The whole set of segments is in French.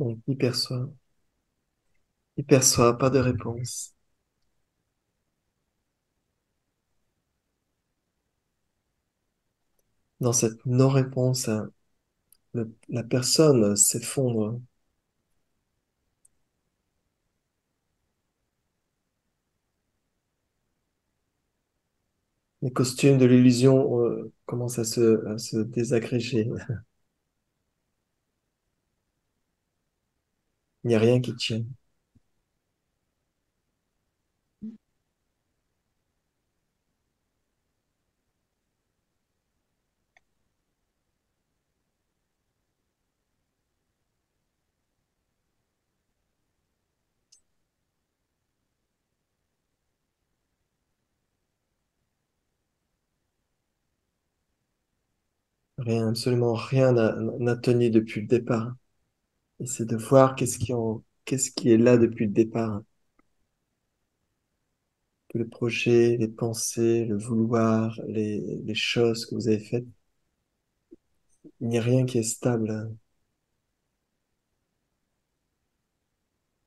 Donc, il perçoit, pas de réponse. Dans cette non-réponse, hein, la personne s'effondre. Les costumes de l'illusion commencent à se désagréger. Il n'y a rien qui tient. Rien, absolument rien n'a tenu depuis le départ. Et c'est de voir qu'est-ce qui est là depuis le départ. Que le projet, les pensées, le vouloir, les choses que vous avez faites, il n'y a rien qui est stable.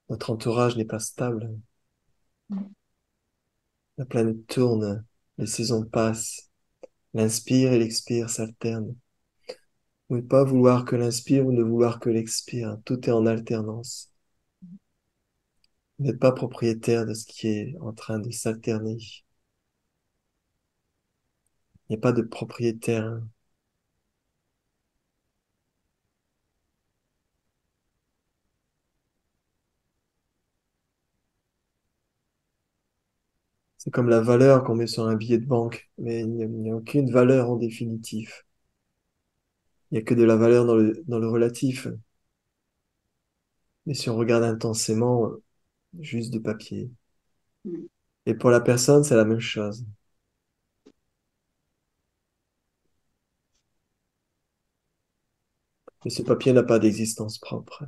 Notre entourage n'est pas stable. La planète tourne, les saisons passent, l'inspire et l'expire s'alternent. Vous ne pas vouloir que l'inspire ou ne vouloir que l'expire, tout est en alternance. Vous n'êtes pas propriétaire de ce qui est en train de s'alterner. Il n'y a pas de propriétaire. C'est comme la valeur qu'on met sur un billet de banque, mais il n'y a aucune valeur en définitif. Il n'y a que de la valeur dans le relatif. Mais si on regarde intensément, juste du papier. Et pour la personne, c'est la même chose. Mais ce papier n'a pas d'existence propre.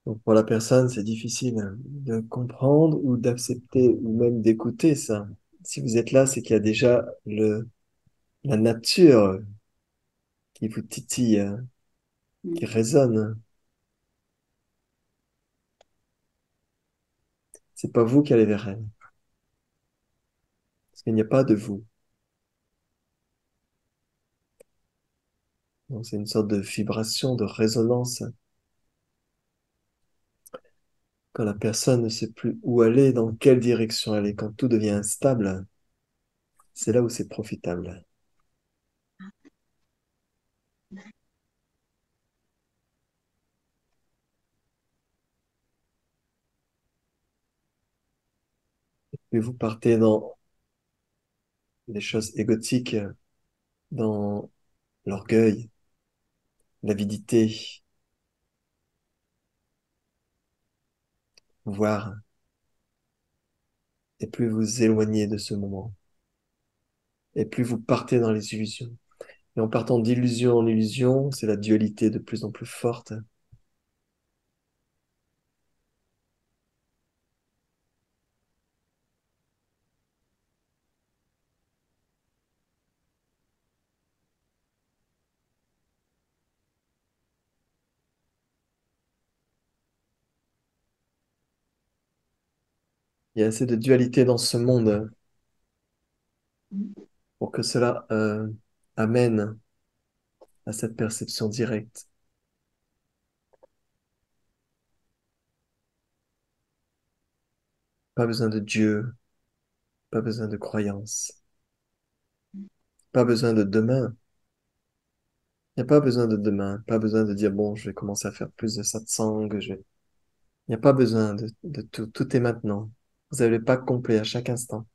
Donc pour la personne, c'est difficile de comprendre ou d'accepter ou même d'écouter ça. Si vous êtes là, c'est qu'il y a déjà la nature qui vous titille, qui résonne. C'est pas vous qui allez vers elle, parce qu'il n'y a pas de vous. Donc c'est une sorte de vibration, de résonance. Quand la personne ne sait plus où aller, dans quelle direction aller, quand tout devient instable, c'est là où c'est profitable. Et vous partez dans des choses égotiques, dans l'orgueil, l'avidité, voir, et plus vous éloignez de ce moment, et plus vous partez dans les illusions. Et en partant d'illusion en illusion, c'est la dualité de plus en plus forte. Il y a assez de dualité dans ce monde pour que cela amène à cette perception directe. Pas besoin de Dieu, pas besoin de croyance, pas besoin de demain. Il n'y a pas besoin de demain, pas besoin de dire, bon, je vais commencer à faire plus de satsang. Il n'y a pas besoin de tout. Tout est maintenant. Vous n'avez pas complet à chaque instant.